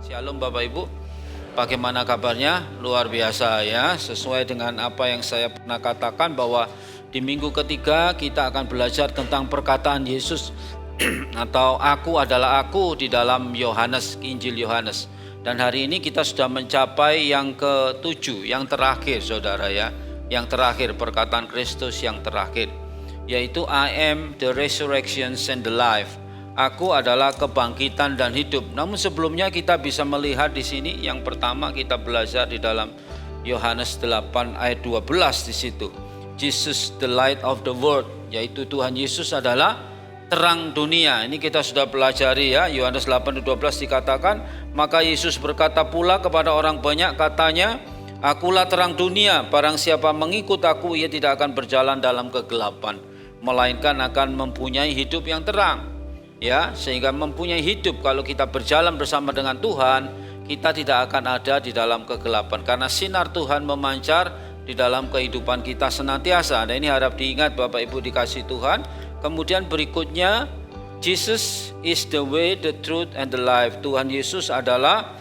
Shalom Bapak Ibu, bagaimana kabarnya? Luar biasa ya, sesuai dengan apa yang saya pernah katakan bahwa di minggu ketiga kita akan belajar tentang perkataan Yesus atau aku adalah aku di dalam Yohanes, Injil Yohanes. Dan hari ini kita sudah mencapai yang ke-7, yang terakhir saudara ya. Yang terakhir, perkataan Kristus yang terakhir, yaitu I am the resurrection and the life. Aku adalah kebangkitan dan hidup. Namun sebelumnya kita bisa melihat di sini yang pertama kita belajar di dalam Yohanes 8 ayat 12 di situ. Jesus the light of the world, yaitu Tuhan Yesus adalah terang dunia. Ini kita sudah pelajari ya. Yohanes 8 ayat 12 dikatakan, maka Yesus berkata pula kepada orang banyak, katanya, akulah terang dunia, barang siapa mengikut aku ia tidak akan berjalan dalam kegelapan, melainkan akan mempunyai hidup yang terang. Ya, sehingga mempunyai hidup, kalau kita berjalan bersama dengan Tuhan, kita tidak akan ada di dalam kegelapan karena sinar Tuhan memancar di dalam kehidupan kita senantiasa. Nah, ini harap diingat Bapak Ibu dikasih Tuhan. Kemudian berikutnya, Jesus is the way, the truth and the life. Tuhan Yesus adalah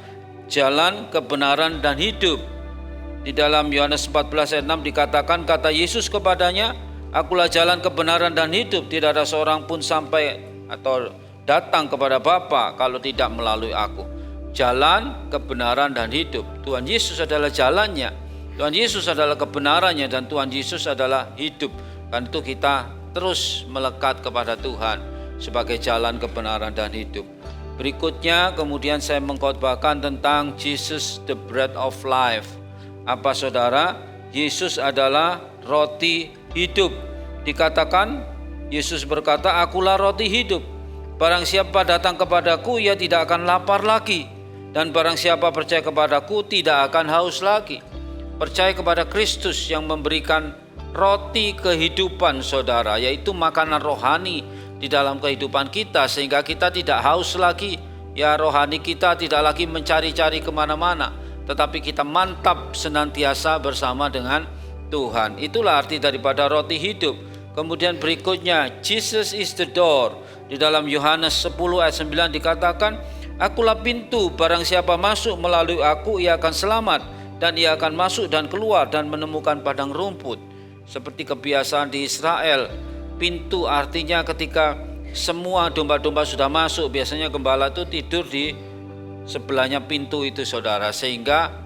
jalan, kebenaran dan hidup. Di dalam Yohanes 14 ayat 6 dikatakan, kata Yesus kepadanya, akulah jalan, kebenaran dan hidup. Tidak ada seorang pun sampai atau datang kepada Bapa kalau tidak melalui aku. Jalan, kebenaran dan hidup. Tuhan Yesus adalah jalannya, Tuhan Yesus adalah kebenarannya, dan Tuhan Yesus adalah hidup. Karena itu kita terus melekat kepada Tuhan sebagai jalan, kebenaran dan hidup. Berikutnya kemudian saya mengkhotbahkan tentang Jesus the bread of life. Apa saudara? Yesus adalah roti hidup. Dikatakan Yesus berkata, akulah roti hidup. Barang siapa datang kepadaku, ia tidak akan lapar lagi. Dan barang siapa percaya kepadaku, tidak akan haus lagi. Percaya kepada Kristus yang memberikan roti kehidupan saudara, yaitu makanan rohani di dalam kehidupan kita, sehingga kita tidak haus lagi. Ya, rohani kita tidak lagi mencari-cari kemana-mana, tetapi kita mantap senantiasa bersama dengan Tuhan. Itulah arti daripada roti hidup. Kemudian berikutnya, Jesus is the door. Di dalam Yohanes 10 ayat 9 dikatakan, akulah pintu, barang siapa masuk melalui aku ia akan selamat, dan ia akan masuk dan keluar dan menemukan padang rumput. Seperti kebiasaan di Israel, pintu artinya ketika semua domba-domba sudah masuk, biasanya gembala itu tidur di sebelahnya pintu itu saudara, sehingga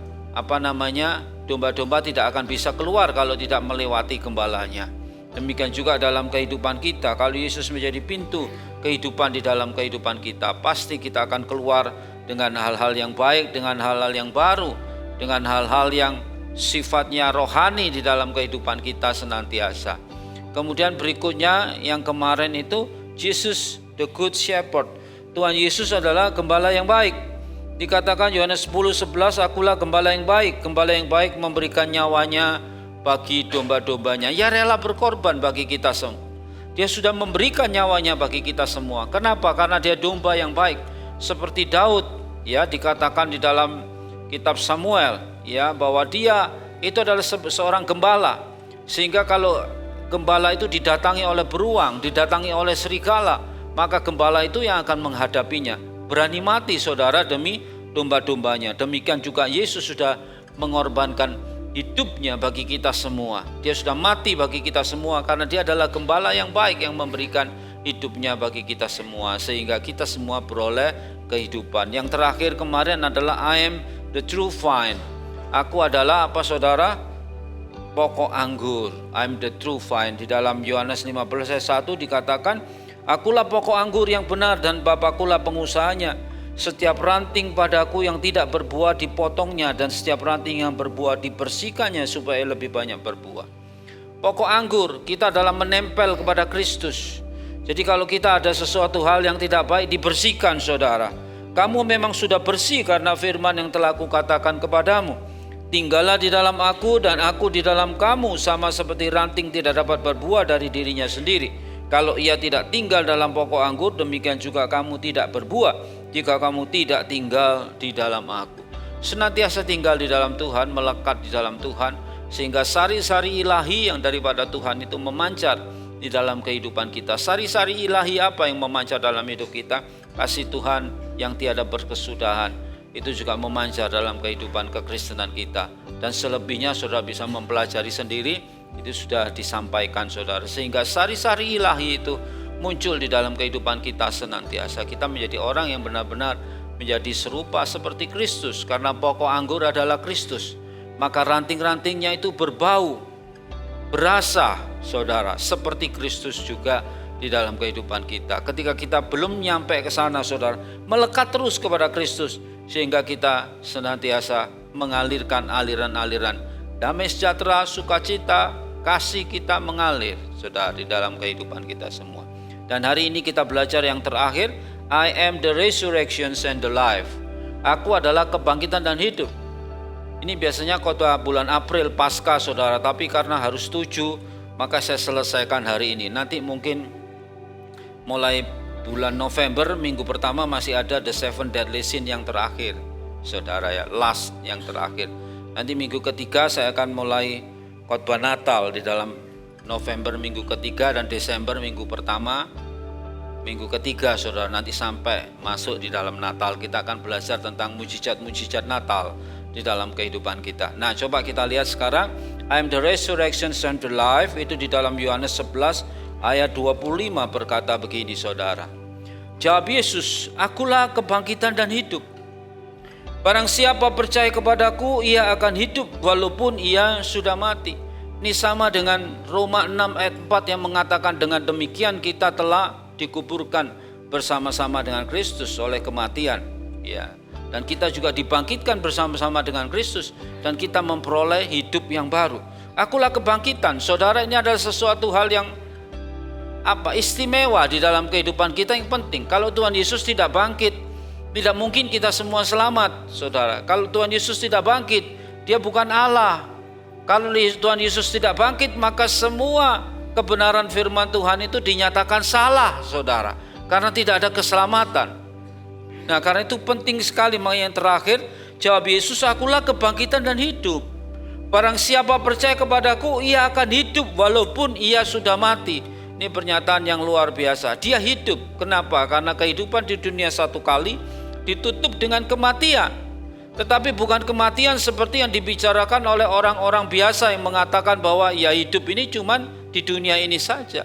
domba-domba tidak akan bisa keluar kalau tidak melewati gembalanya. Demikian juga dalam kehidupan kita, kalau Yesus menjadi pintu kehidupan di dalam kehidupan kita, pasti kita akan keluar dengan hal-hal yang baik, dengan hal-hal yang baru, dengan hal-hal yang sifatnya rohani di dalam kehidupan kita senantiasa. Kemudian berikutnya yang kemarin itu, Jesus the good shepherd. Tuhan Yesus adalah gembala yang baik. Dikatakan Yohanes 10:11, akulah gembala yang baik. Gembala yang baik memberikan nyawanya bagi domba-dombanya. Ya, rela berkorban bagi kita semua. Dia sudah memberikan nyawanya bagi kita semua. Kenapa? Karena dia domba yang baik. Seperti Daud ya, dikatakan di dalam kitab Samuel ya, bahwa dia itu adalah seorang gembala. Sehingga kalau gembala itu didatangi oleh beruang, didatangi oleh serigala, maka gembala itu yang akan menghadapinya. Berani mati saudara demi domba-dombanya. Demikian juga Yesus sudah mengorbankan hidupnya bagi kita semua. Dia sudah mati bagi kita semua karena dia adalah gembala yang baik yang memberikan hidupnya bagi kita semua, sehingga kita semua beroleh kehidupan. Yang terakhir kemarin adalah I am the true vine. Aku adalah apa saudara? Pokok anggur. I am the true vine. Di dalam Yohanes 15 ayat 1 dikatakan, akulah pokok anggur yang benar dan Bapakulah pengusahanya. Setiap ranting padaku yang tidak berbuah dipotongnya, dan setiap ranting yang berbuah dibersihkannya supaya lebih banyak berbuah. Pokok anggur kita dalam menempel kepada Kristus. Jadi kalau kita ada sesuatu hal yang tidak baik, dibersihkan saudara. Kamu memang sudah bersih karena firman yang telah kukatakan kepadamu. Tinggallah di dalam aku dan aku di dalam kamu, sama seperti ranting tidak dapat berbuah dari dirinya sendiri. Kalau ia tidak tinggal dalam pokok anggur, demikian juga kamu tidak berbuah jika kamu tidak tinggal di dalam aku. Senantiasa tinggal di dalam Tuhan, melekat di dalam Tuhan, sehingga sari-sari ilahi yang daripada Tuhan itu memancar di dalam kehidupan kita. Sari-sari ilahi apa yang memancar dalam hidup kita? Kasih Tuhan yang tiada berkesudahan, itu juga memancar dalam kehidupan kekristenan kita. Dan selebihnya saudara bisa mempelajari sendiri, itu sudah disampaikan saudara. Sehingga sari-sari ilahi itu muncul di dalam kehidupan kita senantiasa. Kita menjadi orang yang benar-benar menjadi serupa seperti Kristus. Karena pokok anggur adalah Kristus, maka ranting-rantingnya itu berbau, berasa saudara, seperti Kristus juga di dalam kehidupan kita. Ketika kita belum nyampe ke sana saudara, melekat terus kepada Kristus, sehingga kita senantiasa mengalirkan aliran-aliran damai sejahtera, sukacita, kasih kita mengalir saudara di dalam kehidupan kita semua. Dan hari ini kita belajar yang terakhir, I am the resurrection and the life. Aku adalah kebangkitan dan hidup. Ini biasanya khotbah bulan April Paskah saudara, tapi karena harus 7 maka saya selesaikan hari ini. Nanti mungkin mulai bulan November minggu pertama masih ada the 7 deadly sin yang terakhir saudara ya, last yang terakhir. Nanti minggu ketiga saya akan mulai khotbah Natal di dalam November minggu ketiga dan Desember minggu pertama, minggu ketiga saudara, nanti sampai masuk di dalam Natal kita akan belajar tentang mujizat-mujizat Natal di dalam kehidupan kita. Nah, coba kita lihat sekarang, I am the resurrection and the life, itu di dalam Yohanes 11 ayat 25 berkata begini saudara. Jawab Yesus, akulah kebangkitan dan hidup. Barang siapa percaya kepadaku, ia akan hidup walaupun ia sudah mati. Ini sama dengan Roma 6 ayat 4 yang mengatakan dengan demikian kita telah dikuburkan bersama-sama dengan Kristus oleh kematian, ya. Dan kita juga dibangkitkan bersama-sama dengan Kristus dan kita memperoleh hidup yang baru. Akulah kebangkitan. Saudara, ini adalah sesuatu hal yang istimewa di dalam kehidupan kita yang penting. Kalau Tuhan Yesus tidak bangkit, tidak mungkin kita semua selamat, saudara. Kalau Tuhan Yesus tidak bangkit, Dia bukan Allah. Kalau Tuhan Yesus tidak bangkit, maka semua kebenaran firman Tuhan itu dinyatakan salah, saudara, karena tidak ada keselamatan. Nah, karena itu penting sekali. Makanya yang terakhir, jawab Yesus, akulah kebangkitan dan hidup. Barang siapa percaya kepadaku, ia akan hidup walaupun ia sudah mati. Ini pernyataan yang luar biasa. Dia hidup. Kenapa? Karena kehidupan di dunia satu kali ditutup dengan kematian. Tetapi bukan kematian seperti yang dibicarakan oleh orang-orang biasa yang mengatakan bahwa ya hidup ini cuman di dunia ini saja.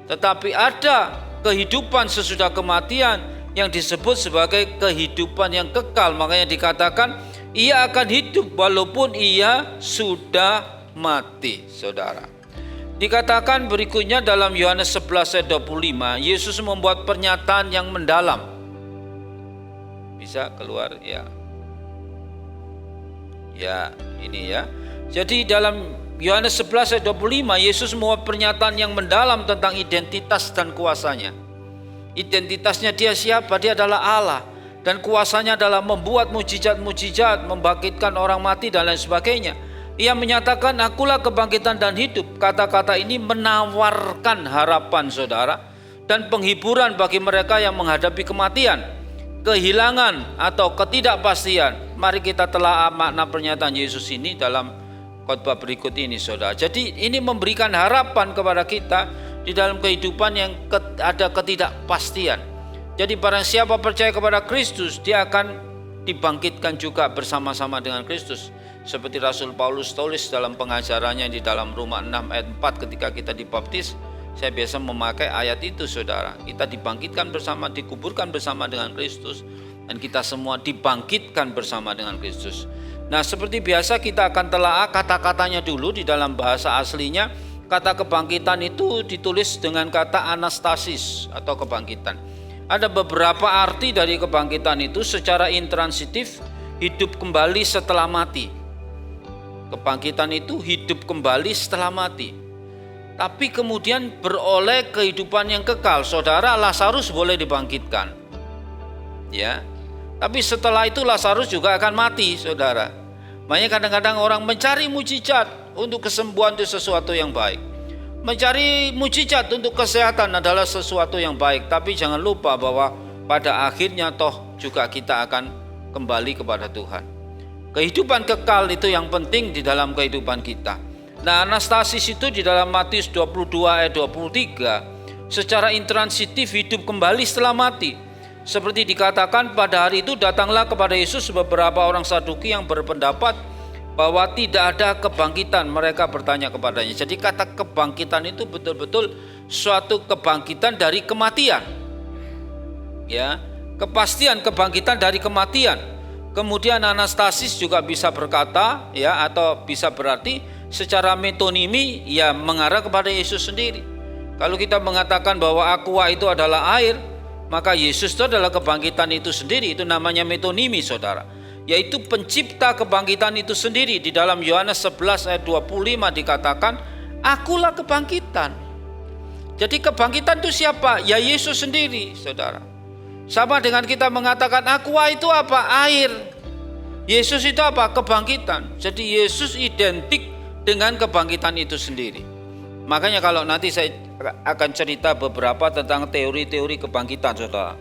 Tetapi ada kehidupan sesudah kematian yang disebut sebagai kehidupan yang kekal. Makanya dikatakan ia akan hidup walaupun ia sudah mati, saudara. Dikatakan berikutnya dalam Yohanes 11 ayat 25, Yesus membuat pernyataan yang mendalam. Bisa keluar ya. Ya, ini ya. Jadi dalam Yohanes 11 ayat 25, Yesus membuat pernyataan yang mendalam tentang identitas dan kuasanya. Identitasnya Dia siapa? Dia adalah Allah. Dan kuasanya adalah membuat mujizat-mujizat, membangkitkan orang mati dan lain sebagainya. Ia menyatakan akulah kebangkitan dan hidup. Kata-kata ini menawarkan harapan saudara dan penghiburan bagi mereka yang menghadapi kematian, kehilangan atau ketidakpastian. Mari kita telah makna pernyataan Yesus ini dalam khotbah berikut ini saudara. Jadi ini memberikan harapan kepada kita di dalam kehidupan yang ada ketidakpastian. Jadi barang siapa percaya kepada Kristus, dia akan dibangkitkan juga bersama-sama dengan Kristus. Seperti Rasul Paulus tulis dalam pengajarannya di dalam Roma 6 ayat 4 ketika kita dibaptis. Saya biasa memakai ayat itu saudara. Kita dibangkitkan bersama, dikuburkan bersama dengan Kristus, dan kita semua dibangkitkan bersama dengan Kristus. Nah, seperti biasa kita akan telaah kata-katanya dulu di dalam bahasa aslinya. Kata kebangkitan itu ditulis dengan kata anastasis atau kebangkitan. Ada beberapa arti dari kebangkitan itu. Secara intransitif, hidup kembali setelah mati. Kebangkitan itu hidup kembali setelah mati. Tapi kemudian beroleh kehidupan yang kekal. Saudara, Lazarus boleh dibangkitkan. Ya. Tapi setelah itu Lazarus juga akan mati, saudara. Makanya kadang-kadang orang mencari mujizat untuk kesembuhan itu sesuatu yang baik. Mencari mujizat untuk kesehatan adalah sesuatu yang baik. Tapi jangan lupa bahwa pada akhirnya toh juga kita akan kembali kepada Tuhan. Kehidupan kekal itu yang penting di dalam kehidupan kita. Nah, anastasis itu di dalam Matius 22 ayat 23 secara intransitif hidup kembali setelah mati. Seperti dikatakan pada hari itu datanglah kepada Yesus beberapa orang Saduki yang berpendapat bahwa tidak ada kebangkitan. Mereka bertanya kepadanya. Jadi kata kebangkitan itu betul-betul suatu kebangkitan dari kematian. Ya, kepastian kebangkitan dari kematian. Kemudian anastasis juga bisa berkata ya, atau bisa berarti secara metonimi ya mengarah kepada Yesus sendiri. Kalau kita mengatakan bahwa aqua itu adalah air, maka Yesus itu adalah kebangkitan itu sendiri. Itu namanya metonimi, saudara, yaitu pencipta kebangkitan itu sendiri. Di dalam Yohanes 11 ayat 25 dikatakan, akulah kebangkitan. Jadi kebangkitan itu siapa? Ya Yesus sendiri, saudara. Sama dengan kita mengatakan aqua itu apa? Air. Yesus itu apa? Kebangkitan. Jadi Yesus identik dengan kebangkitan itu sendiri. Makanya kalau nanti saya akan cerita beberapa tentang teori-teori kebangkitan, saudara.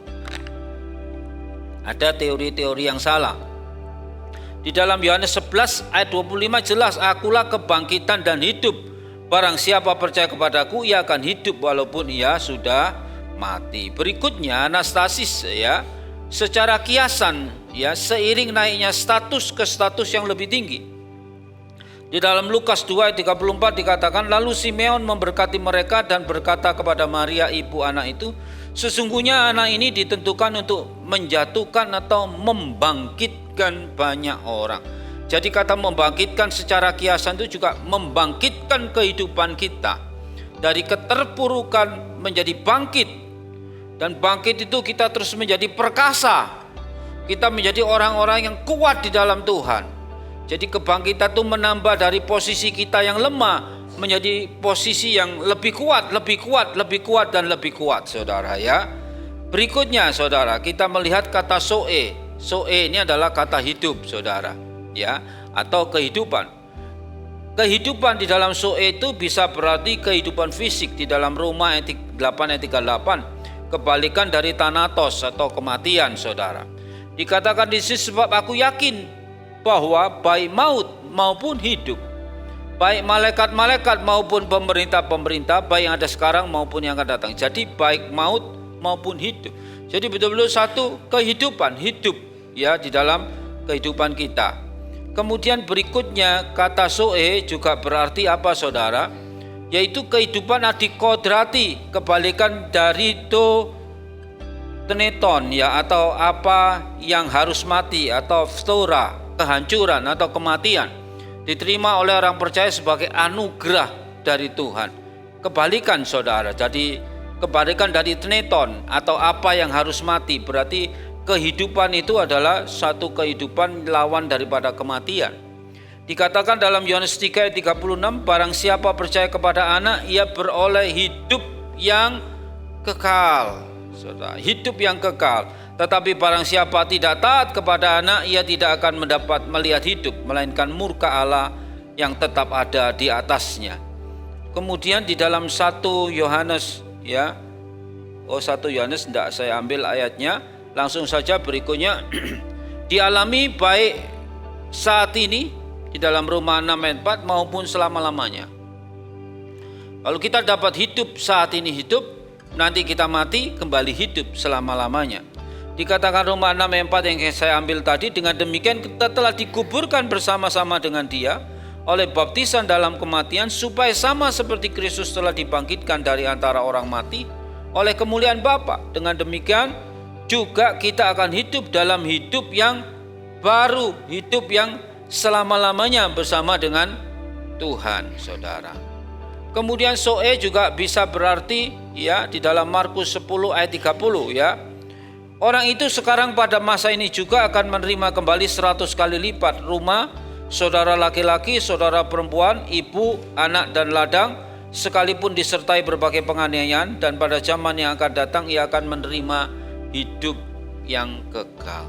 Ada teori-teori yang salah. Di dalam Yohanes 11 ayat 25 jelas, akulah kebangkitan dan hidup. Barang siapa percaya kepadaku, ia akan hidup walaupun ia sudah mati. Berikutnya anastasis ya, secara kiasan ya, seiring naiknya status ke status yang lebih tinggi. Di dalam Lukas 2 ayat 34 dikatakan, lalu Simeon memberkati mereka dan berkata kepada Maria ibu anak itu, sesungguhnya anak ini ditentukan untuk menjatuhkan atau membangkitkan banyak orang. Jadi kata membangkitkan secara kiasan itu juga membangkitkan kehidupan kita dari keterpurukan menjadi bangkit. Dan bangkit itu kita terus menjadi perkasa. Kita menjadi orang-orang yang kuat di dalam Tuhan. Jadi kebangkitan itu menambah dari posisi kita yang lemah menjadi posisi yang lebih kuat, lebih kuat, lebih kuat, dan lebih kuat, saudara ya. Berikutnya, saudara, kita melihat kata soe. Soe ini adalah kata hidup, saudara, ya, atau kehidupan. Kehidupan di dalam soe itu bisa berarti kehidupan fisik. Di dalam Roma 8 ayat 38. Kebalikan dari thanatos atau kematian, saudara. Dikatakan di sini, sebab aku yakin bahwa baik maut maupun hidup, baik malaikat-malaikat maupun pemerintah-pemerintah, baik yang ada sekarang maupun yang akan datang. Jadi baik maut maupun hidup. Jadi betul-betul satu kehidupan, hidup ya di dalam kehidupan kita. Kemudian berikutnya kata soe juga berarti apa, saudara? Yaitu kehidupan adikodrati, kebalikan dari do teneton ya, atau apa yang harus mati, atau phthora, kehancuran atau kematian, diterima oleh orang percaya sebagai anugerah dari Tuhan. Kebalikan, saudara, jadi kebalikan dari teneton atau apa yang harus mati, berarti kehidupan itu adalah satu kehidupan lawan daripada kematian. Dikatakan dalam Yohanes 3 ayat 36, barang siapa percaya kepada anak, ia beroleh hidup yang kekal. Saudara, hidup yang kekal. Tetapi barang siapa tidak taat kepada anak, ia tidak akan mendapat melihat hidup, melainkan murka Allah yang tetap ada di atasnya. Kemudian di dalam 1 Yohanes ya. 1 Yohanes tidak saya ambil ayatnya, langsung saja berikutnya. Dialami baik saat ini di dalam Roma 6 ayat 4 maupun selama-lamanya. Kalau kita dapat hidup saat ini hidup, nanti kita mati kembali hidup selama-lamanya. Dikatakan Roma 6 ayat 4 yang saya ambil tadi, dengan demikian kita telah dikuburkan bersama-sama dengan Dia oleh baptisan dalam kematian, supaya sama seperti Kristus telah dibangkitkan dari antara orang mati oleh kemuliaan Bapa. Dengan demikian juga kita akan hidup dalam hidup yang baru, hidup yang selama-lamanya bersama dengan Tuhan, saudara. Kemudian soe juga bisa berarti ya di dalam Markus 10 ayat 30 ya. Orang itu sekarang pada masa ini juga akan menerima kembali 100 kali lipat rumah, saudara laki-laki, saudara perempuan, ibu, anak dan ladang, sekalipun disertai berbagai penganiayaan, dan pada zaman yang akan datang ia akan menerima hidup yang kekal.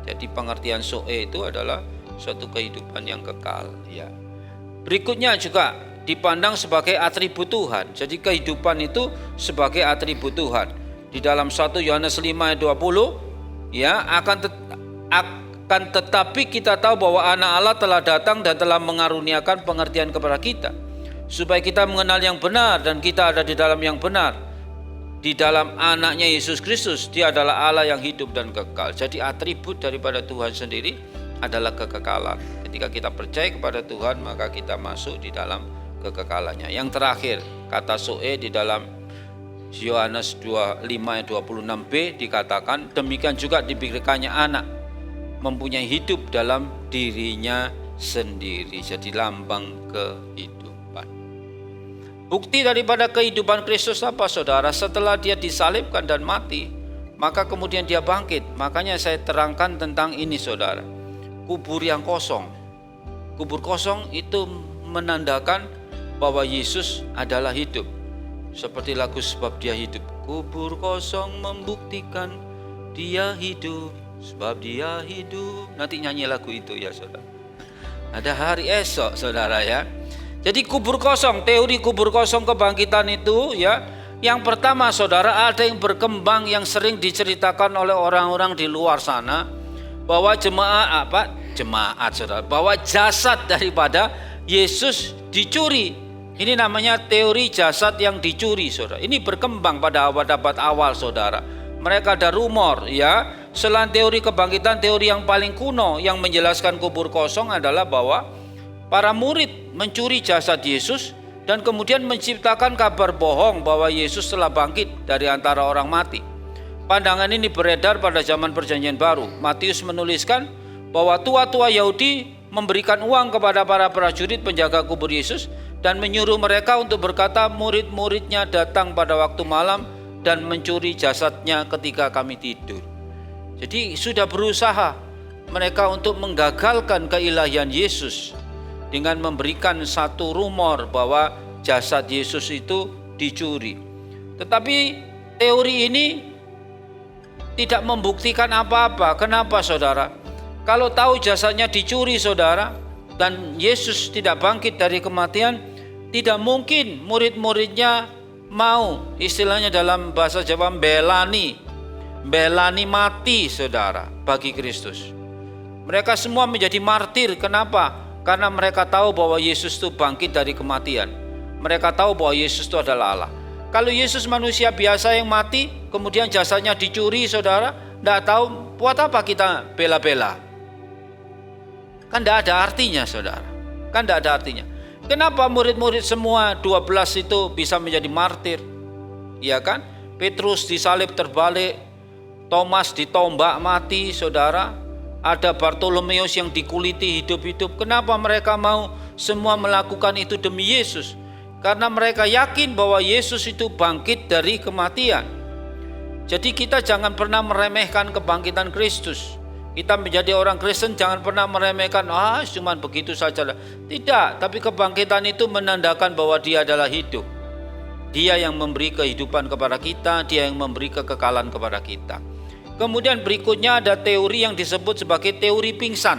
Jadi pengertian soe itu adalah suatu kehidupan yang kekal ya. Berikutnya juga dipandang sebagai atribut Tuhan. Jadi kehidupan itu sebagai atribut Tuhan. Di dalam 1 Yohanes 5 ayat 20 ya, akan tetapi kita tahu bahwa anak Allah telah datang dan telah mengaruniakan pengertian kepada kita, supaya kita mengenal yang benar dan kita ada di dalam yang benar. di dalam anaknya Yesus Kristus, dia adalah Allah yang hidup dan kekal. Jadi atribut daripada Tuhan sendiri adalah kekekalan. Ketika kita percaya kepada Tuhan, maka kita masuk di dalam kekekalannya. Yang terakhir, kata Zoe di dalam Yohanes 25 ayat 26b dikatakan, demikian juga diberikannya anak, mempunyai hidup dalam dirinya sendiri. Jadi lambang kehidupan. Bukti daripada kehidupan Kristus apa, saudara? Setelah dia disalibkan dan mati, maka kemudian dia bangkit. Makanya saya terangkan tentang ini, saudara. Kubur yang kosong. Kubur kosong itu menandakan bahwa Yesus adalah hidup. Seperti lagu Sebab Dia Hidup. Kubur kosong membuktikan Dia hidup, sebab Dia hidup. Nanti nyanyi lagu itu ya, saudara. Ada hari esok, saudara ya. Jadi kubur kosong, teori kubur kosong kebangkitan itu ya. Yang pertama, saudara, ada yang berkembang yang sering diceritakan oleh orang-orang di luar sana, bahwa jemaat saudara, bahwa jasad daripada Yesus dicuri. Ini namanya teori jasad yang dicuri, saudara. Ini berkembang pada abad-abad awal, saudara. Mereka ada rumor ya. Selain teori kebangkitan, teori yang paling kuno yang menjelaskan kubur kosong adalah bahwa para murid mencuri jasad Yesus dan kemudian menciptakan kabar bohong bahwa Yesus telah bangkit dari antara orang mati. Pandangan ini beredar pada zaman Perjanjian Baru. Matius menuliskan bahwa tua-tua Yahudi memberikan uang kepada para prajurit penjaga kubur Yesus dan menyuruh mereka untuk berkata, murid-muridnya datang pada waktu malam dan mencuri jasadnya ketika kami tidur. Jadi sudah berusaha mereka untuk menggagalkan keilahian Yesus dengan memberikan satu rumor bahwa jasad Yesus itu dicuri. Tetapi teori ini tidak membuktikan apa-apa. Kenapa, saudara? Kalau tahu jasadnya dicuri, saudara, dan Yesus tidak bangkit dari kematian, tidak mungkin murid-muridnya mau, istilahnya dalam bahasa Jawa, belani mati, saudara, bagi Kristus. Mereka semua menjadi martir. Kenapa? Karena mereka tahu bahwa Yesus itu bangkit dari kematian. Mereka tahu bahwa Yesus itu adalah Allah. Kalau Yesus manusia biasa yang mati, kemudian jasanya dicuri, saudara, tidak tahu buat apa kita bela-bela. Kan tidak ada artinya, saudara. Kan tidak ada artinya. Kenapa murid-murid semua 12 itu bisa menjadi martir? Iya kan? Petrus disalib terbalik, Thomas ditombak mati, saudara. Ada Bartolomeus yang dikuliti hidup-hidup. Kenapa mereka mau semua melakukan itu demi Yesus? Karena mereka yakin bahwa Yesus itu bangkit dari kematian. Jadi kita jangan pernah meremehkan kebangkitan Kristus. Kita menjadi orang Kristen jangan pernah meremehkan, cuma begitu saja. Tidak, tapi kebangkitan itu menandakan bahwa Dia adalah hidup. Dia yang memberi kehidupan kepada kita, Dia yang memberi kekekalan kepada kita. Kemudian berikutnya ada teori yang disebut sebagai teori pingsan.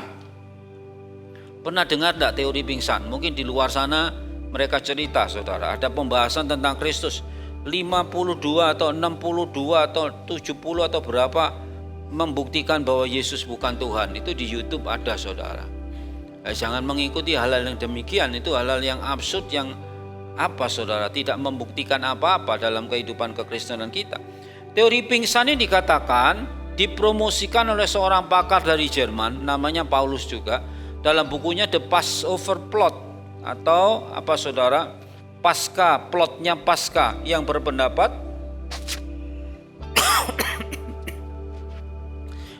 Pernah dengar tidak teori pingsan? Mungkin di luar sana mereka cerita, saudara, ada pembahasan tentang Kristus 52 atau 62 atau 70 atau berapa membuktikan bahwa Yesus bukan Tuhan. Itu di YouTube ada, saudara. Jangan mengikuti hal-hal yang demikian. Itu hal-hal yang absurd, yang saudara, tidak membuktikan apa-apa dalam kehidupan kekristenan kita. Teori pingsan ini dikatakan dipromosikan oleh seorang pakar dari Jerman, namanya Paulus juga, dalam bukunya The Passover Plot, atau saudara, plotnya Paskah, yang berpendapat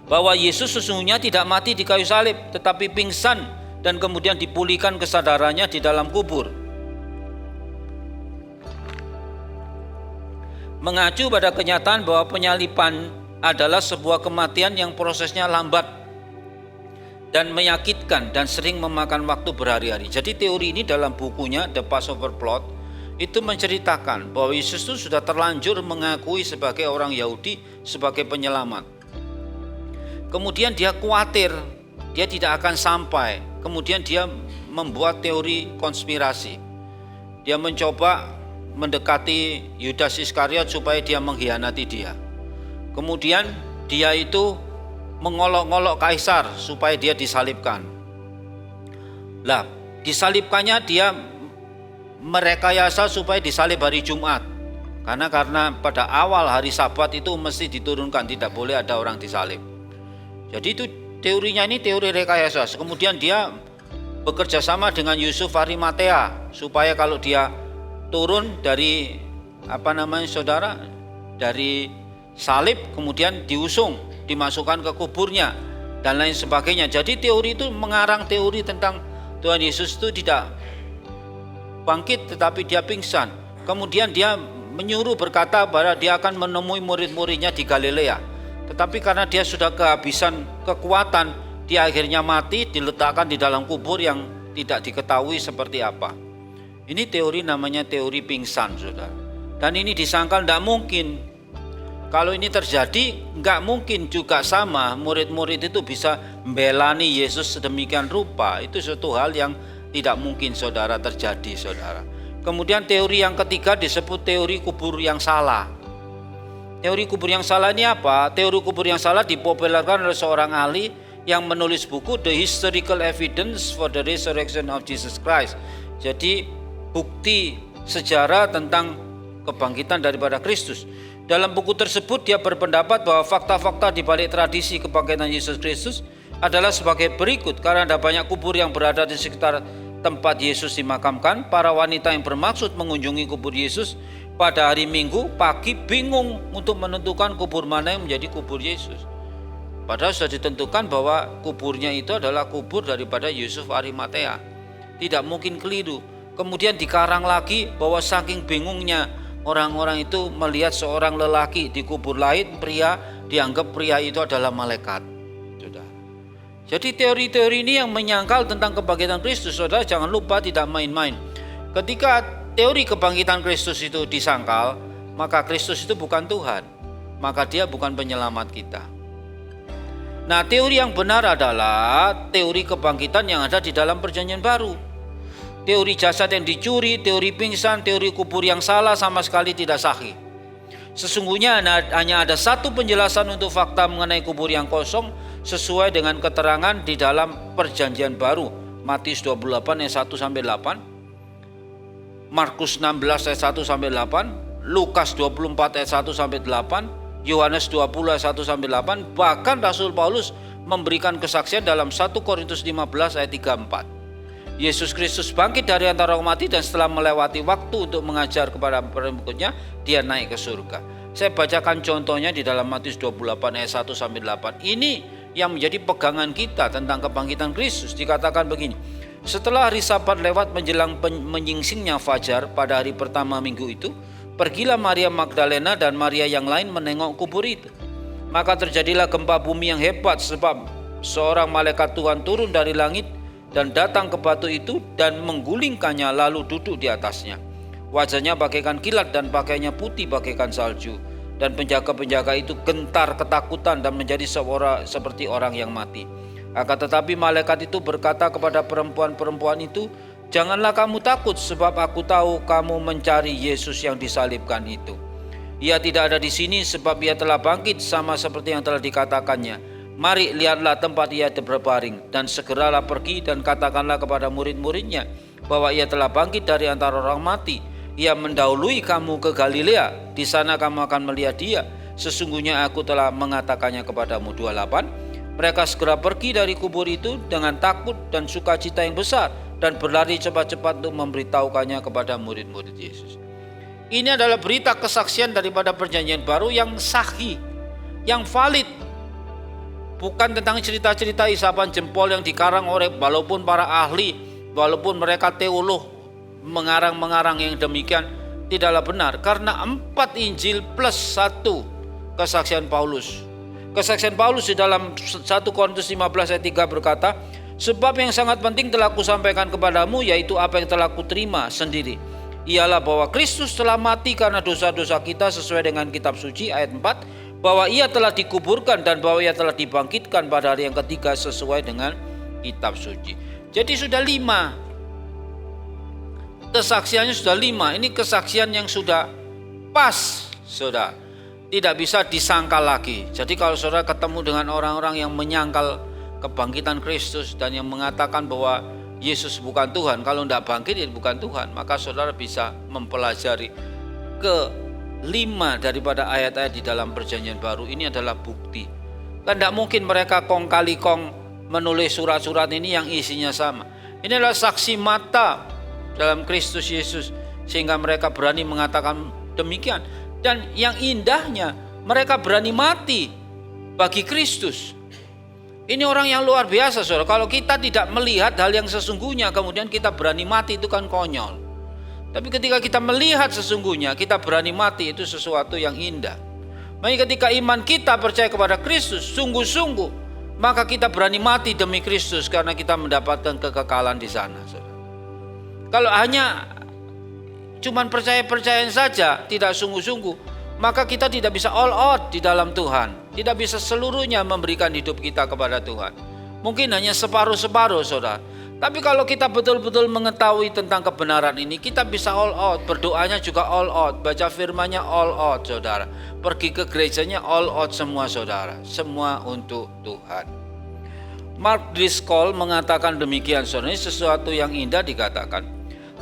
bahwa Yesus sesungguhnya tidak mati di kayu salib, tetapi pingsan dan kemudian dipulihkan kesadarannya di dalam kubur. Mengacu pada kenyataan bahwa penyaliban adalah sebuah kematian yang prosesnya lambat dan menyakitkan dan sering memakan waktu berhari-hari. Jadi teori ini dalam bukunya The Passover Plot itu menceritakan bahwa Yesus itu sudah terlanjur mengakui sebagai orang Yahudi sebagai penyelamat. Kemudian dia khawatir dia tidak akan sampai. Kemudian dia membuat teori konspirasi. Dia mencoba mendekati Yudas Iskariot supaya dia mengkhianati dia. Kemudian dia itu mengolok-olok kaisar supaya dia disalibkan. Lah, disalibkannya dia merekayasa supaya disalib hari Jumat. Karena pada awal hari Sabat itu mesti diturunkan, tidak boleh ada orang disalib. Jadi itu teorinya, ini teori rekayasa. Kemudian dia bekerja sama dengan Yusuf Arimatea supaya kalau dia turun dari saudara, dari salib kemudian diusung, dimasukkan ke kuburnya dan lain sebagainya. Jadi teori itu mengarang teori tentang Tuhan Yesus itu tidak bangkit tetapi dia pingsan. Kemudian dia menyuruh berkata bahwa dia akan menemui murid-muridnya di Galilea. Tetapi karena dia sudah kehabisan kekuatan, dia akhirnya mati, diletakkan di dalam kubur yang tidak diketahui seperti apa. Ini teori namanya teori pingsan, saudara. Dan ini disangkal tidak mungkin. Kalau ini terjadi, nggak mungkin juga sama murid-murid itu bisa membelani Yesus sedemikian rupa. Itu suatu hal yang tidak mungkin, saudara, terjadi, saudara. Kemudian teori yang ketiga disebut teori kubur yang salah. Teori kubur yang salah ini apa? Teori kubur yang salah dipopulerkan oleh seorang ahli yang menulis buku The Historical Evidence for the Resurrection of Jesus Christ. Jadi bukti sejarah tentang kebangkitan daripada Kristus. Dalam buku tersebut dia berpendapat bahwa fakta-fakta di balik tradisi kebangkitan Yesus Kristus adalah sebagai berikut. Karena ada banyak kubur yang berada di sekitar tempat Yesus dimakamkan, para wanita yang bermaksud mengunjungi kubur Yesus pada hari Minggu pagi bingung untuk menentukan kubur mana yang menjadi kubur Yesus. Padahal sudah ditentukan bahwa kuburnya itu adalah kubur daripada Yusuf Arimatea. Tidak mungkin keliru. Kemudian dikarang lagi bahwa saking bingungnya orang-orang itu melihat seorang lelaki di kubur lain, pria, dianggap pria itu adalah malaikat. Jadi teori-teori ini yang menyangkal tentang kebangkitan Kristus, saudara jangan lupa tidak main-main. Ketika teori kebangkitan Kristus itu disangkal, maka Kristus itu bukan Tuhan, maka dia bukan penyelamat kita. Nah, teori yang benar adalah teori kebangkitan yang ada di dalam Perjanjian Baru. Teori jasad yang dicuri, teori pingsan, teori kubur yang salah sama sekali tidak sahih. Sesungguhnya hanya ada satu penjelasan untuk fakta mengenai kubur yang kosong sesuai dengan keterangan di dalam Perjanjian Baru. Matius 28 ayat 1 sampai 8, Markus 16 ayat 1 sampai 8, Lukas 24 ayat 1 sampai 8, Yohanes 20 ayat 1 sampai 8. Bahkan Rasul Paulus memberikan kesaksian dalam 1 Korintus 15 ayat 3-4. Yesus Kristus bangkit dari antara orang mati dan setelah melewati waktu untuk mengajar kepada pengikutnya, dia naik ke surga. Saya bacakan contohnya di dalam Matius 28 ayat 1 sampai 8. Ini yang menjadi pegangan kita tentang kebangkitan Kristus. Dikatakan begini, setelah hari Sabat lewat menjelang menyingsingnya fajar pada hari pertama minggu itu, pergilah Maria Magdalena dan Maria yang lain menengok kubur itu. Maka terjadilah gempa bumi yang hebat sebab seorang malaikat Tuhan turun dari langit dan datang ke batu itu dan menggulingkannya lalu duduk di atasnya. Wajahnya bagaikan kilat dan pakaiannya putih bagaikan salju. Dan penjaga-penjaga itu gentar ketakutan dan menjadi seperti orang yang mati. Akan tetapi malaikat itu berkata kepada perempuan-perempuan itu, janganlah kamu takut sebab aku tahu kamu mencari Yesus yang disalibkan itu. Ia tidak ada di sini sebab ia telah bangkit sama seperti yang telah dikatakannya. Mari lihatlah tempat ia berbaring dan segeralah pergi dan katakanlah kepada murid-muridnya bahwa ia telah bangkit dari antara orang mati. Ia mendahului kamu ke Galilea, di sana kamu akan melihat dia. Sesungguhnya aku telah mengatakannya kepadamu. 28. Mereka segera pergi dari kubur itu dengan takut dan sukacita yang besar dan berlari cepat-cepat untuk memberitahukannya kepada murid-murid Yesus. Ini adalah berita kesaksian daripada Perjanjian Baru yang sahih, yang valid. Bukan tentang cerita-cerita isapan jempol yang dikarang oleh walaupun para ahli, walaupun mereka teolog mengarang-mengarang yang demikian tidaklah benar, karena 4 Injil plus 1 kesaksian Paulus. Kesaksian Paulus di dalam 1 Korintus 15 ayat 3 berkata, sebab yang sangat penting telah kusampaikan kepadamu, yaitu apa yang telah kuterima sendiri, ialah bahwa Kristus telah mati karena dosa-dosa kita sesuai dengan kitab suci. Ayat 4, bahwa ia telah dikuburkan dan bahwa ia telah dibangkitkan pada hari yang ketiga sesuai dengan kitab suci. Jadi sudah 5 kesaksiannya, sudah 5. Ini kesaksian yang sudah pas, saudara. Tidak bisa disangkal lagi. Jadi kalau saudara ketemu dengan orang-orang yang menyangkal kebangkitan Kristus dan yang mengatakan bahwa Yesus bukan Tuhan, kalau tidak bangkit ya bukan Tuhan, maka saudara bisa mempelajari ke 5 daripada ayat-ayat di dalam perjanjian baru ini adalah bukti. Kan tidak mungkin mereka kong kali kong menulis surat-surat ini yang isinya sama. Ini adalah saksi mata dalam Kristus Yesus sehingga mereka berani mengatakan demikian. Dan yang indahnya mereka berani mati bagi Kristus. Ini orang yang luar biasa, saudara. Kalau kita tidak melihat hal yang sesungguhnya kemudian kita berani mati, itu kan konyol. Tapi ketika kita melihat sesungguhnya, kita berani mati, itu sesuatu yang indah. Makanya ketika iman kita percaya kepada Kristus sungguh-sungguh, maka kita berani mati demi Kristus karena kita mendapatkan kekekalan di sana, saudara. Kalau hanya cuman percaya-percayaan saja, tidak sungguh-sungguh, maka kita tidak bisa all out di dalam Tuhan. Tidak bisa seluruhnya memberikan hidup kita kepada Tuhan. Mungkin hanya separuh-separuh, saudara. Tapi kalau kita betul-betul mengetahui tentang kebenaran ini, kita bisa all out. Berdoanya juga all out. Baca firman-Nya all out, saudara. Pergi ke gerejanya all out semua, saudara. Semua untuk Tuhan. Mark Driscoll mengatakan demikian, saudara. Ini sesuatu yang indah dikatakan.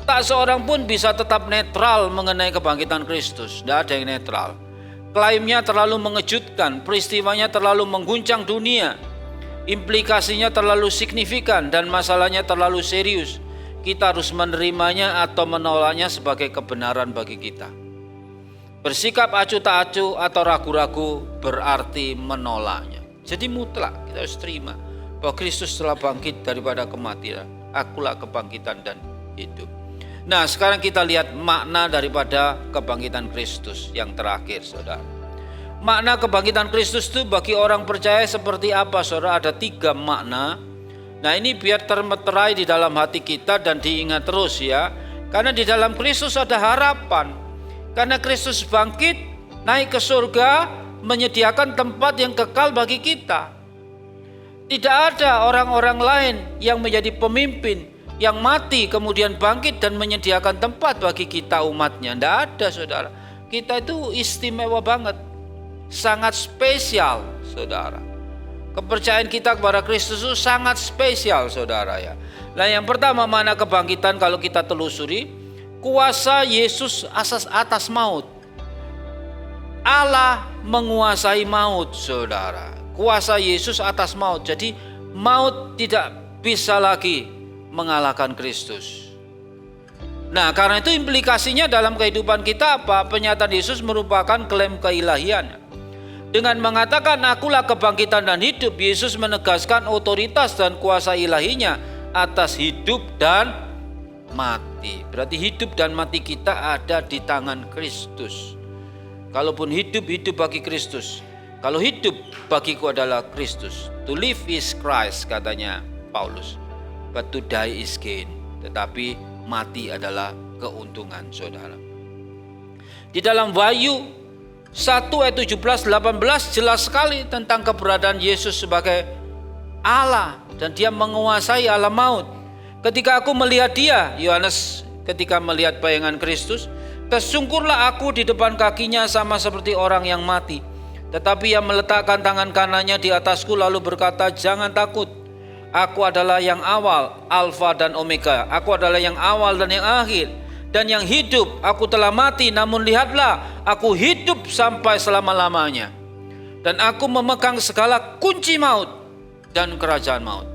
Tak seorang pun bisa tetap netral mengenai kebangkitan Kristus. Tidak ada yang netral. Klaimnya terlalu mengejutkan, peristiwanya terlalu mengguncang dunia, implikasinya terlalu signifikan, dan masalahnya terlalu serius. Kita harus menerimanya atau menolaknya sebagai kebenaran bagi kita. Bersikap acuh tak acuh atau ragu-ragu berarti menolaknya. Jadi mutlak kita harus terima bahwa Kristus telah bangkit daripada kematian. Akulah kebangkitan dan hidup. Nah, sekarang kita lihat makna daripada kebangkitan Kristus yang terakhir, saudara. Makna kebangkitan Kristus itu bagi orang percaya seperti apa, saudara? Ada 3 makna. Nah, ini biar termeterai di dalam hati kita dan diingat terus ya. Karena di dalam Kristus ada harapan. Karena Kristus bangkit, naik ke surga, menyediakan tempat yang kekal bagi kita. Tidak ada orang-orang lain yang menjadi pemimpin, yang mati kemudian bangkit dan menyediakan tempat bagi kita umatnya. Tidak ada, saudara. Kita itu istimewa banget. Sangat spesial, saudara. Kepercayaan kita kepada Kristus itu sangat spesial, saudara ya. Nah, yang pertama mana kebangkitan kalau kita telusuri, kuasa Yesus atas maut. Allah menguasai maut, saudara. Kuasa Yesus atas maut. Jadi maut tidak bisa lagi mengalahkan Kristus. Nah, karena itu implikasinya dalam kehidupan kita apa? Penyataan Yesus merupakan klaim keilahian. Dengan mengatakan akulah kebangkitan dan hidup, Yesus menegaskan otoritas dan kuasa ilahinya atas hidup dan mati. Berarti hidup dan mati kita ada di tangan Kristus. Kalaupun hidup bagi Kristus. Kalau hidup bagiku adalah Kristus. To live is Christ, katanya Paulus. But to die is gain. Tetapi mati adalah keuntungan, saudara. Di dalam Wahyu 1 ayat 17-18 jelas sekali tentang keberadaan Yesus sebagai Allah. Dan dia menguasai alam maut. Ketika aku melihat dia, Yohanes ketika melihat bayangan Kristus, tersungkurlah aku di depan kakinya sama seperti orang yang mati. Tetapi ia meletakkan tangan kanannya di atasku lalu berkata, jangan takut. Aku adalah yang awal, Alfa dan Omega. Aku adalah yang awal dan yang akhir. Dan yang hidup, aku telah mati, namun lihatlah, aku hidup sampai selama-lamanya. Dan aku memegang segala kunci maut dan kerajaan maut.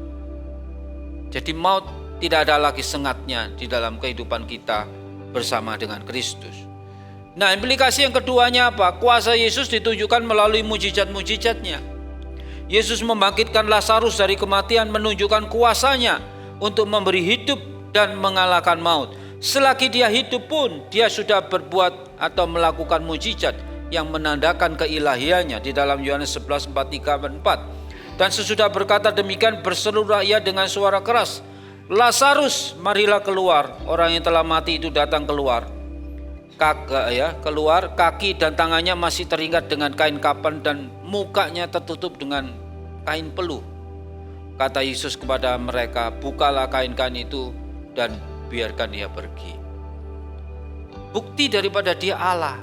Jadi maut tidak ada lagi sengatnya di dalam kehidupan kita bersama dengan Kristus. Nah, implikasi yang keduanya apa? Kuasa Yesus ditunjukkan melalui mujizat-mujizatnya. Yesus membangkitkan Lazarus dari kematian, menunjukkan kuasanya untuk memberi hidup dan mengalahkan maut. Selagi dia hidup pun, dia sudah berbuat atau melakukan mujizat yang menandakan keilahiannya di dalam Yohanes 11, 4. Dan sesudah berkata demikian, berserulah ia dengan suara keras, Lazarus, marilah keluar. Orang yang telah mati itu datang keluar. Keluar, kaki dan tangannya masih terikat dengan kain kapan dan mukanya tertutup dengan kain peluh. Kata Yesus kepada mereka, bukalah kain-kain itu dan biarkan dia pergi. Bukti daripada dia Allah.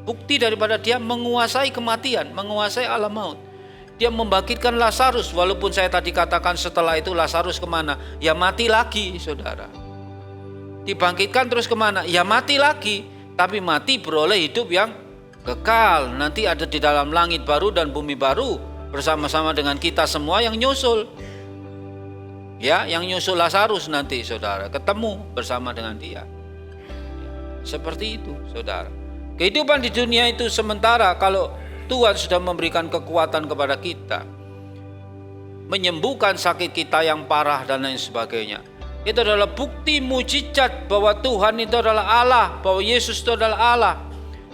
Bukti daripada dia menguasai kematian, menguasai alam maut. Dia membangkitkan Lazarus, walaupun saya tadi katakan setelah itu Lazarus kemana? Ya mati lagi, saudara. Dibangkitkan terus kemana? Ya mati lagi. Tapi mati beroleh hidup yang kekal, nanti ada di dalam langit baru dan bumi baru bersama-sama dengan kita semua yang nyusul. Ya, yang nyusul Lazarus nanti saudara ketemu bersama dengan dia. Seperti itu saudara. Kehidupan di dunia itu sementara. Kalau Tuhan sudah memberikan kekuatan kepada kita, menyembuhkan sakit kita yang parah dan lain sebagainya, itu adalah bukti mujizat bahwa Tuhan itu adalah Allah, bahwa Yesus itu adalah Allah.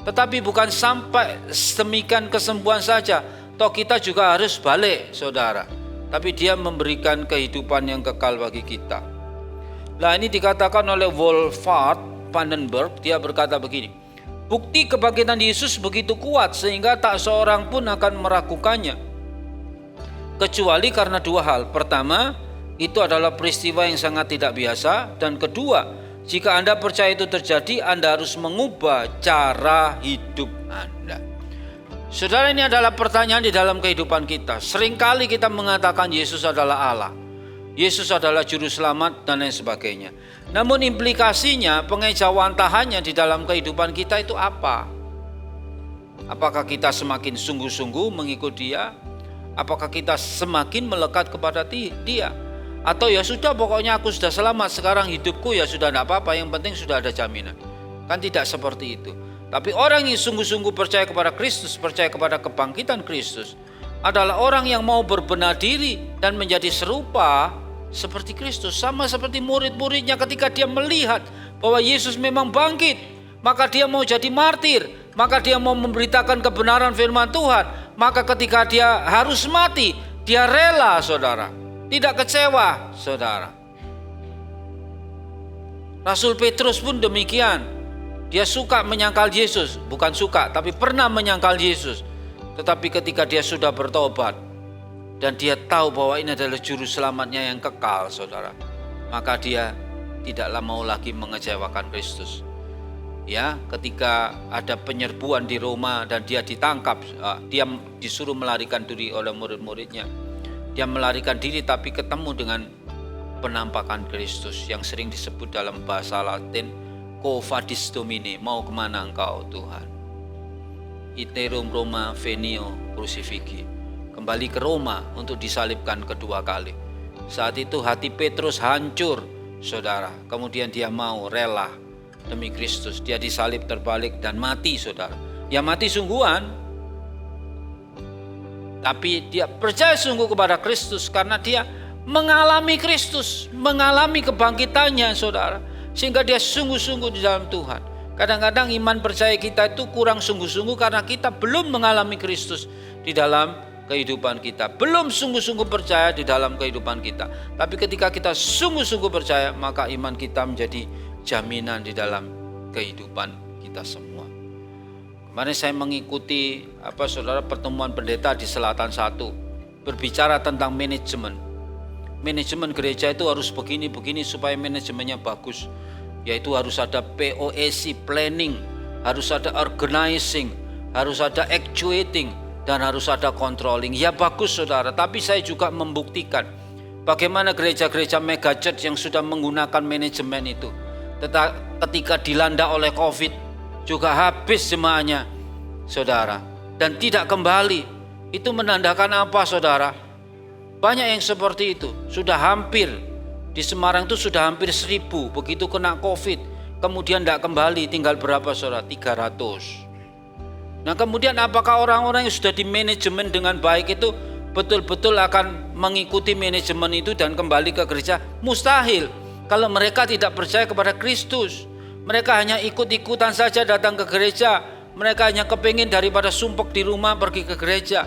Tetapi bukan sampai demikian kesembuhan saja, toh kita juga harus balik saudara. Tapi dia memberikan kehidupan yang kekal bagi kita. Nah, ini dikatakan oleh Wolfhard Vandenberg, dia berkata begini, bukti kebangkitan Yesus begitu kuat sehingga tak seorang pun akan meragukannya, kecuali karena dua hal. Pertama, itu adalah peristiwa yang sangat tidak biasa, dan kedua, jika Anda percaya itu terjadi, Anda harus mengubah cara hidup Anda. Saudara, ini adalah pertanyaan di dalam kehidupan kita. Seringkali kita mengatakan Yesus adalah Allah, Yesus adalah juru selamat dan lain sebagainya. Namun implikasinya, pengejawantahannya di dalam kehidupan kita itu apa? Apakah kita semakin sungguh-sungguh mengikut dia? Apakah kita semakin melekat kepada dia? Atau ya sudah, pokoknya aku sudah selamat, sekarang hidupku ya sudah tidak apa-apa, yang penting sudah ada jaminan. Kan tidak seperti itu. Tapi orang yang sungguh-sungguh percaya kepada Kristus, percaya kepada kebangkitan Kristus, adalah orang yang mau berbenah diri dan menjadi serupa seperti Kristus. Sama seperti murid-muridnya ketika dia melihat bahwa Yesus memang bangkit, maka dia mau jadi martir, maka dia mau memberitakan kebenaran firman Tuhan. Maka ketika dia harus mati, dia rela saudara, tidak kecewa saudara. Rasul Petrus pun demikian. Dia suka menyangkal Yesus, bukan suka, tapi pernah menyangkal Yesus. Tetapi ketika dia sudah bertobat dan dia tahu bahwa ini adalah juru selamatnya yang kekal saudara, maka dia tidaklah mau lagi mengecewakan Kristus. Ya, ketika ada penyerbuan di Roma dan dia ditangkap, dia disuruh melarikan diri oleh murid-muridnya. Dia melarikan diri tapi ketemu dengan penampakan Kristus yang sering disebut dalam bahasa Latin Quo vadis Domine, mau kemana engkau Tuhan? Iterum Roma venio crucifixi, kembali ke Roma untuk disalibkan kedua kali. Saat itu hati Petrus hancur saudara, kemudian dia mau rela demi Kristus. Dia disalib terbalik dan mati saudara. Ya mati sungguhan, tapi dia percaya sungguh kepada Kristus karena dia mengalami Kristus, mengalami kebangkitannya saudara, sehingga dia sungguh-sungguh di dalam Tuhan. Kadang-kadang iman percaya kita itu kurang sungguh-sungguh karena kita belum mengalami Kristus di dalam kehidupan kita, belum sungguh-sungguh percaya di dalam kehidupan kita. Tapi ketika kita sungguh-sungguh percaya, maka iman kita menjadi jaminan di dalam kehidupan kita semua. Kemarin saya mengikuti saudara pertemuan pendeta di Selatan 1, berbicara tentang manajemen. Manajemen gereja itu harus begini-begini supaya manajemennya bagus. Yaitu harus ada POEC, planning, harus ada organizing, harus ada actuating, dan harus ada controlling. Ya bagus saudara, tapi saya juga membuktikan bagaimana gereja-gereja mega church yang sudah menggunakan manajemen itu, ketika dilanda oleh COVID juga habis jemaahnya saudara, dan tidak kembali. Itu menandakan apa saudara? Banyak yang seperti itu. Sudah hampir di Semarang itu sudah hampir 1000 begitu kena COVID, kemudian tidak kembali. Tinggal berapa saudara? 300. Nah kemudian apakah orang-orang yang sudah di manajemen dengan baik itu betul-betul akan mengikuti manajemen itu dan kembali ke gereja? Mustahil. Kalau mereka tidak percaya kepada Kristus, mereka hanya ikut-ikutan saja datang ke gereja. Mereka hanya kepingin daripada sumpek di rumah pergi ke gereja,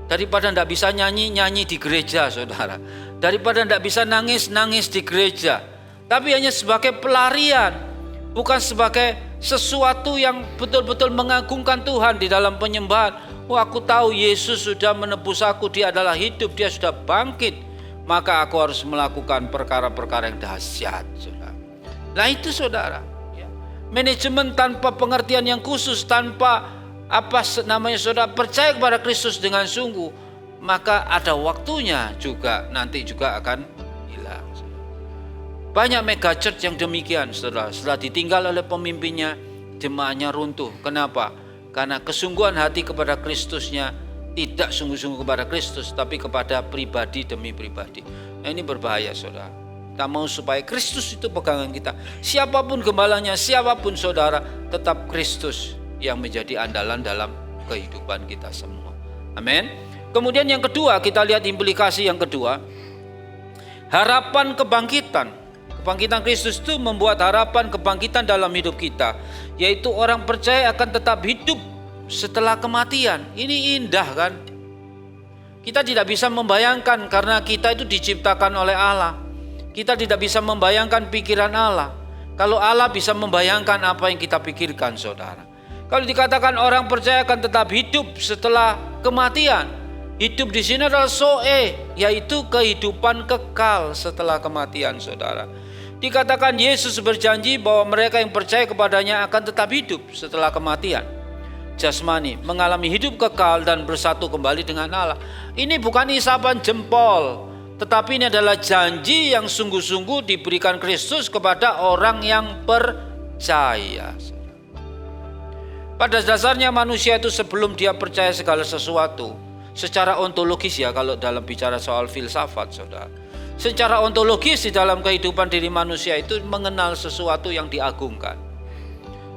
daripada tidak bisa nyanyi di gereja saudara, daripada tidak bisa nangis di gereja. Tapi hanya sebagai pelarian, bukan sebagai sesuatu yang betul-betul mengagungkan Tuhan di dalam penyembahan. Oh aku tahu Yesus sudah menebus aku, dia adalah hidup, dia sudah bangkit, maka aku harus melakukan perkara-perkara yang dahsyat saudara. Nah itu saudara, manajemen tanpa pengertian yang khusus, tanpa saudara percaya kepada Kristus dengan sungguh, maka ada waktunya juga nanti juga akan hilang. Banyak mega church yang demikian saudara, setelah ditinggal oleh pemimpinnya, jemaahnya runtuh. Kenapa? Karena kesungguhan hati kepada Kristusnya tidak sungguh-sungguh kepada Kristus, tapi kepada pribadi demi pribadi. Nah, ini berbahaya, saudara. Kita mau supaya Kristus itu pegangan kita. Siapapun gembalanya, siapapun saudara, tetap Kristus yang menjadi andalan dalam kehidupan kita semua. Amin. Kemudian yang kedua, kita lihat implikasi yang kedua. Harapan kebangkitan. Kebangkitan Kristus itu membuat harapan kebangkitan dalam hidup kita, yaitu orang percaya akan tetap hidup setelah kematian. Ini indah kan? Kita tidak bisa membayangkan karena kita itu diciptakan oleh Allah. Kita tidak bisa membayangkan pikiran Allah. Kalau Allah bisa membayangkan apa yang kita pikirkan, saudara. Kalau dikatakan orang percaya akan tetap hidup setelah kematian, hidup di sini adalah yaitu kehidupan kekal setelah kematian, saudara. Dikatakan Yesus berjanji bahwa mereka yang percaya kepadanya akan tetap hidup setelah kematian jasmani, mengalami hidup kekal dan bersatu kembali dengan Allah. Ini bukan isapan jempol, tetapi ini adalah janji yang sungguh-sungguh diberikan Kristus kepada orang yang percaya. Pada dasarnya manusia itu sebelum dia percaya segala sesuatu, secara ontologis ya, kalau dalam bicara soal filsafat, saudara, secara ontologis di dalam kehidupan diri manusia itu mengenal sesuatu yang diagungkan.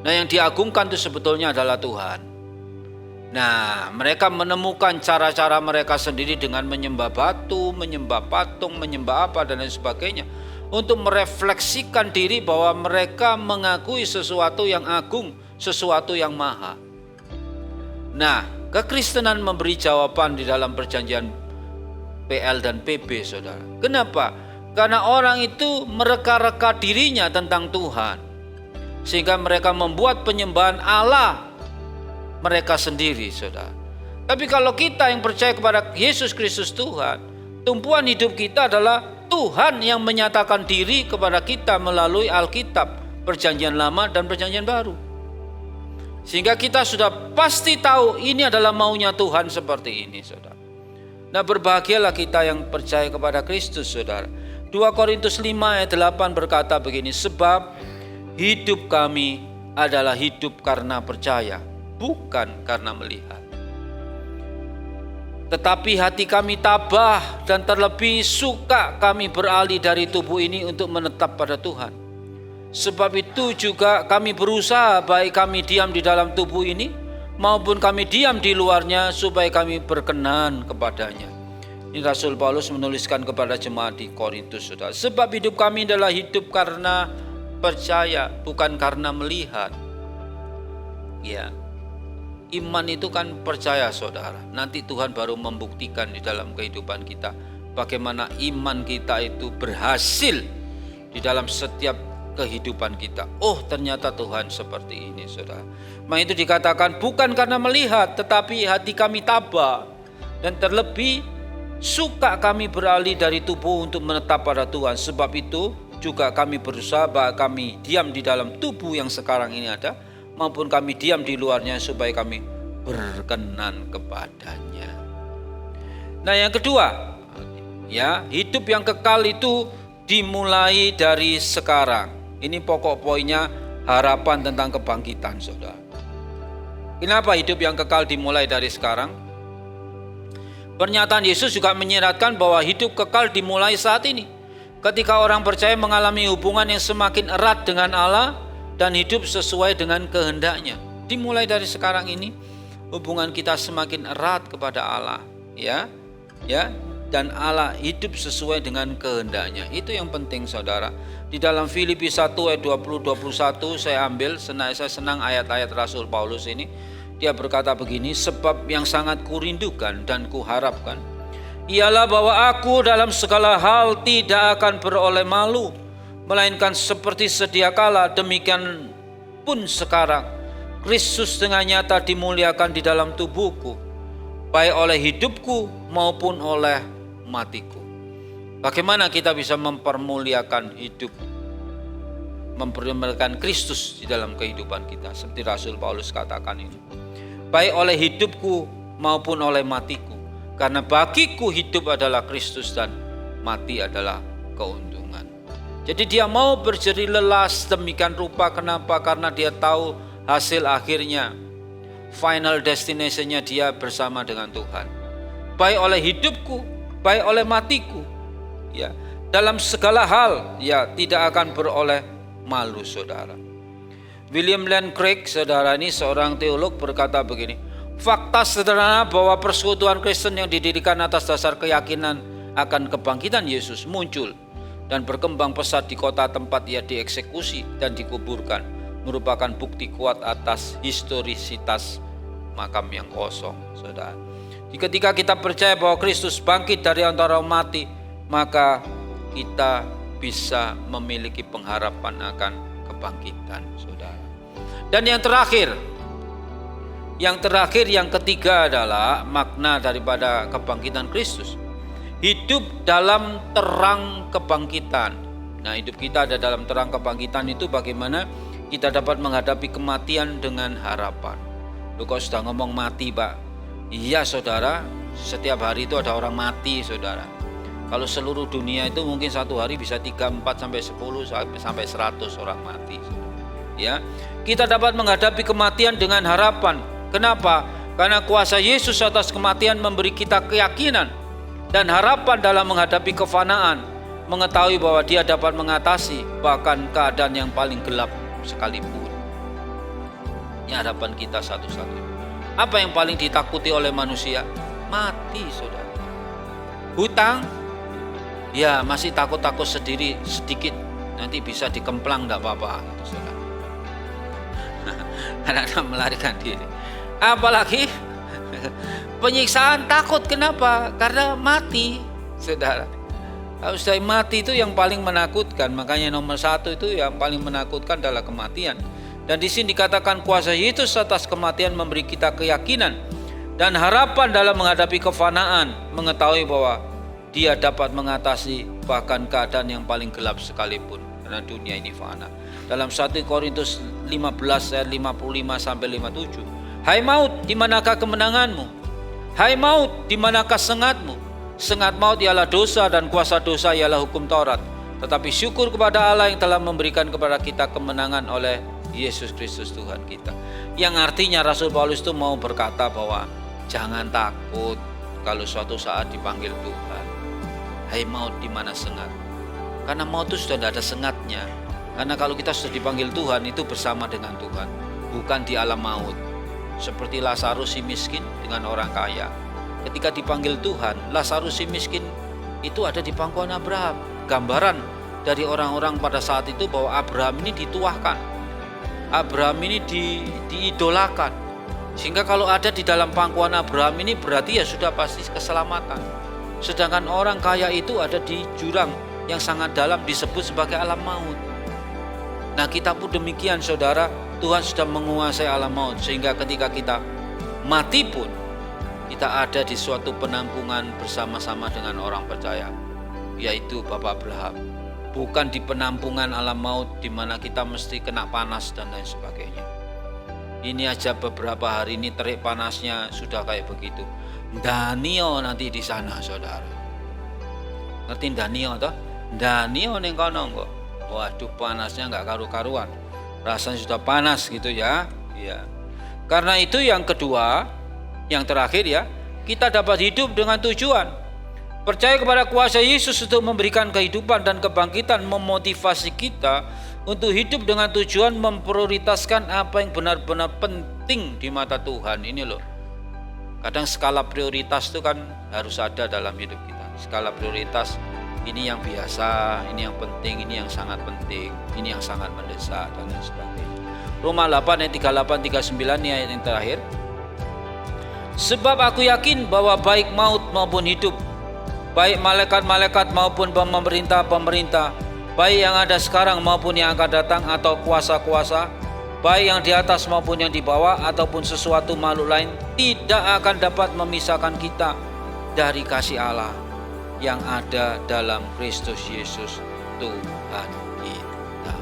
Nah, yang diagungkan itu sebetulnya adalah Tuhan. Nah, mereka menemukan cara-cara mereka sendiri dengan menyembah batu, menyembah patung, menyembah apa dan lain sebagainya, untuk merefleksikan diri bahwa mereka mengakui sesuatu yang agung, sesuatu yang maha. Nah, kekristenan memberi jawaban di dalam perjanjian PL dan PB, saudara. Kenapa? Karena orang itu mereka-reka dirinya tentang Tuhan, sehingga mereka membuat penyembahan Allah mereka sendiri, saudara. Tapi kalau kita yang percaya kepada Yesus Kristus Tuhan, tumpuan hidup kita adalah Tuhan yang menyatakan diri kepada kita melalui Alkitab, Perjanjian Lama dan Perjanjian Baru. Sehingga kita sudah pasti tahu ini adalah maunya Tuhan seperti ini, saudara. Nah, berbahagialah kita yang percaya kepada Kristus, saudara. 2 Korintus 5 ayat 8 berkata begini, sebab hidup kami adalah hidup karena percaya, bukan karena melihat. Tetapi hati kami tabah dan terlebih suka kami beralih dari tubuh ini untuk menetap pada Tuhan. Sebab itu juga kami berusaha, baik kami diam di dalam tubuh ini maupun kami diam di luarnya, supaya kami berkenan kepadanya. Ini Rasul Paulus menuliskan kepada jemaat di Korintus, saudara. Sebab hidup kami adalah hidup karena percaya, bukan karena melihat. Ya, iman itu kan percaya, saudara. Nanti Tuhan baru membuktikan di dalam kehidupan kita bagaimana iman kita itu berhasil di dalam setiap kehidupan kita. Oh, ternyata Tuhan seperti ini, saudara. Maka itu dikatakan bukan karena melihat, tetapi hati kami tabah dan terlebih suka kami beralih dari tubuh untuk menetap pada Tuhan. Sebab itu juga kami berusaha, bahwa kami diam di dalam tubuh yang sekarang ini ada, maupun kami diam di luarnya, supaya kami berkenan kepadanya. Nah, yang kedua, ya, hidup yang kekal itu dimulai dari sekarang. Ini pokok poinnya, harapan tentang kebangkitan, saudara. Kenapa hidup yang kekal dimulai dari sekarang? Pernyataan Yesus juga menyiratkan bahwa hidup kekal dimulai saat ini. Ketika orang percaya mengalami hubungan yang semakin erat dengan Allah dan hidup sesuai dengan kehendaknya. Dimulai dari sekarang ini, hubungan kita semakin erat kepada Allah, ya, dan Allah hidup sesuai dengan kehendaknya. Itu yang penting, saudara. Di dalam Filipi 1 ayat 20-21 saya ambil, saya senang ayat-ayat Rasul Paulus ini. Dia berkata begini, sebab yang sangat kurindukan dan kuharapkan ialah bahwa aku dalam segala hal tidak akan beroleh malu, melainkan seperti sedia kala, demikian pun sekarang Kristus dengan nyata dimuliakan di dalam tubuhku, baik oleh hidupku maupun oleh matiku. Bagaimana kita bisa mempermuliakan hidup, mempermuliakan Kristus di dalam kehidupan kita, seperti Rasul Paulus katakan ini, baik oleh hidupku maupun oleh matiku. Karena bagiku hidup adalah Kristus dan mati adalah keuntungan. Jadi dia mau berjeri lelah demikian rupa. Kenapa? Karena dia tahu hasil akhirnya. final destination-nya dia bersama dengan Tuhan. Baik oleh hidupku, baik oleh matiku. Ya, dalam segala hal ya tidak akan beroleh malu, saudara. William Lane Craig, saudara, ini seorang teolog, berkata begini, fakta sederhana bahwa persekutuan Kristen yang didirikan atas dasar keyakinan akan kebangkitan Yesus muncul dan berkembang pesat di kota tempat ia dieksekusi dan dikuburkan merupakan bukti kuat atas historisitas makam yang kosong, saudara. Ketika kita percaya bahwa Kristus bangkit dari antara mati, maka kita bisa memiliki pengharapan akan kebangkitan, saudara. Dan yang terakhir, yang ketiga adalah makna daripada kebangkitan Kristus. Hidup dalam terang kebangkitan. Nah, hidup kita ada dalam terang kebangkitan itu bagaimana kita dapat menghadapi kematian dengan harapan. Lu kok sudah ngomong mati, Pak? Iya, saudara, setiap hari itu ada orang mati, saudara. Kalau seluruh dunia itu mungkin satu hari bisa 3, 4, sampai 10, sampai 100 orang mati. Ya, kita dapat menghadapi kematian dengan harapan. Kenapa? Karena kuasa Yesus atas kematian memberi kita keyakinan dan harapan dalam menghadapi kefanaan, mengetahui bahwa Dia dapat mengatasi bahkan keadaan yang paling gelap sekalipun. Ini harapan kita satu-satunya. Apa yang paling ditakuti oleh manusia? Mati, saudara. Hutang, ya masih takut-takut sendiri sedikit, nanti bisa dikemplang, enggak apa-apa, gitu, saudara. Anak-anak melarikan diri. Apalagi penyiksaan, takut. Kenapa? Karena mati, saudara. Kalau sudah mati itu yang paling menakutkan. Makanya nomor 1 itu yang paling menakutkan adalah kematian. Dan di sini dikatakan kuasa Yesus atas kematian memberi kita keyakinan dan harapan dalam menghadapi kefanaan, mengetahui bahwa Dia dapat mengatasi bahkan keadaan yang paling gelap sekalipun, karena dunia ini fana. Dalam 1 Korintus 15 ayat 55 sampai 57. Hai maut, di manakah kemenanganmu? Hai maut, di manakah sengatmu? Sengat maut ialah dosa dan kuasa dosa ialah hukum Taurat. Tetapi syukur kepada Allah yang telah memberikan kepada kita kemenangan oleh Yesus Kristus Tuhan kita. Yang artinya Rasul Paulus itu mau berkata bahwa jangan takut kalau suatu saat dipanggil Tuhan. Hai maut, di mana sengat? Karena maut itu sudah tidak ada sengatnya. Karena kalau kita sudah dipanggil Tuhan, itu bersama dengan Tuhan, bukan di alam maut. Seperti Lazarus si miskin dengan orang kaya. Ketika dipanggil Tuhan, Lazarus si miskin itu ada di pangkuan Abraham. Gambaran dari orang-orang pada saat itu bahwa Abraham ini dituahkan. Abraham ini diidolakan. Sehingga kalau ada di dalam pangkuan Abraham ini berarti ya sudah pasti keselamatan. Sedangkan orang kaya itu ada di jurang yang sangat dalam disebut sebagai alam maut. Nah, kita pun demikian, saudara. Tuhan sudah menguasai alam maut, sehingga ketika kita mati pun kita ada di suatu penampungan bersama-sama dengan orang percaya, yaitu Bapak Abraham. Bukan di penampungan alam maut di mana kita mesti kena panas dan lain sebagainya. Ini aja beberapa hari ini terik panasnya sudah kayak begitu. Danio nanti di sana, saudara. Ngerti Danio toh? Danio ning kono kok. Waduh, panasnya nggak karu-karuan. Rasanya sudah panas gitu ya. Ya. Karena itu yang kedua, yang terakhir ya, kita dapat hidup dengan tujuan. Percaya kepada kuasa Yesus untuk memberikan kehidupan dan kebangkitan memotivasi kita untuk hidup dengan tujuan, memprioritaskan apa yang benar-benar penting di mata Tuhan. Ini loh. Kadang skala prioritas itu kan harus ada dalam hidup kita. Skala prioritas, ini yang biasa, ini yang penting, ini yang sangat penting, ini yang sangat mendesak, dan lain sebagainya. Roma 8 ayat 38-39 ini ayat yang terakhir. Sebab aku yakin bahwa baik maut maupun hidup, baik malaikat-malaikat maupun pemerintah-pemerintah, baik yang ada sekarang maupun yang akan datang, atau kuasa-kuasa, baik yang di atas maupun yang di bawah, ataupun sesuatu makhluk lain, tidak akan dapat memisahkan kita dari kasih Allah yang ada dalam Kristus Yesus Tuhan kita.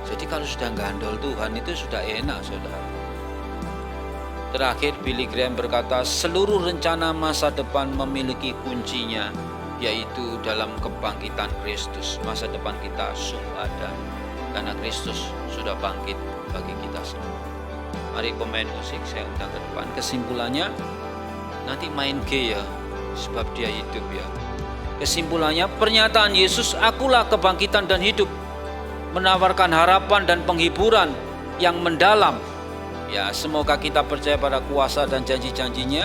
Jadi kalau sudah gandol Tuhan itu sudah enak, saudara. Terakhir Billy Graham berkata, seluruh rencana masa depan memiliki kuncinya, yaitu dalam kebangkitan Kristus. Masa depan kita sungguh ada karena Kristus sudah bangkit bagi kita semua. Mari pemain musik saya undang ke depan. Kesimpulannya, nanti main G ya, sebab dia hidup ya. Kesimpulannya, pernyataan Yesus, akulah kebangkitan dan hidup, menawarkan harapan dan penghiburan yang mendalam. Ya, semoga kita percaya pada kuasa dan janji-janjinya,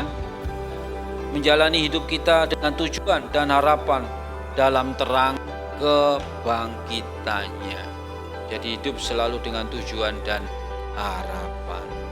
menjalani hidup kita dengan tujuan dan harapan dalam terang kebangkitannya. Jadi hidup selalu dengan tujuan dan harapan.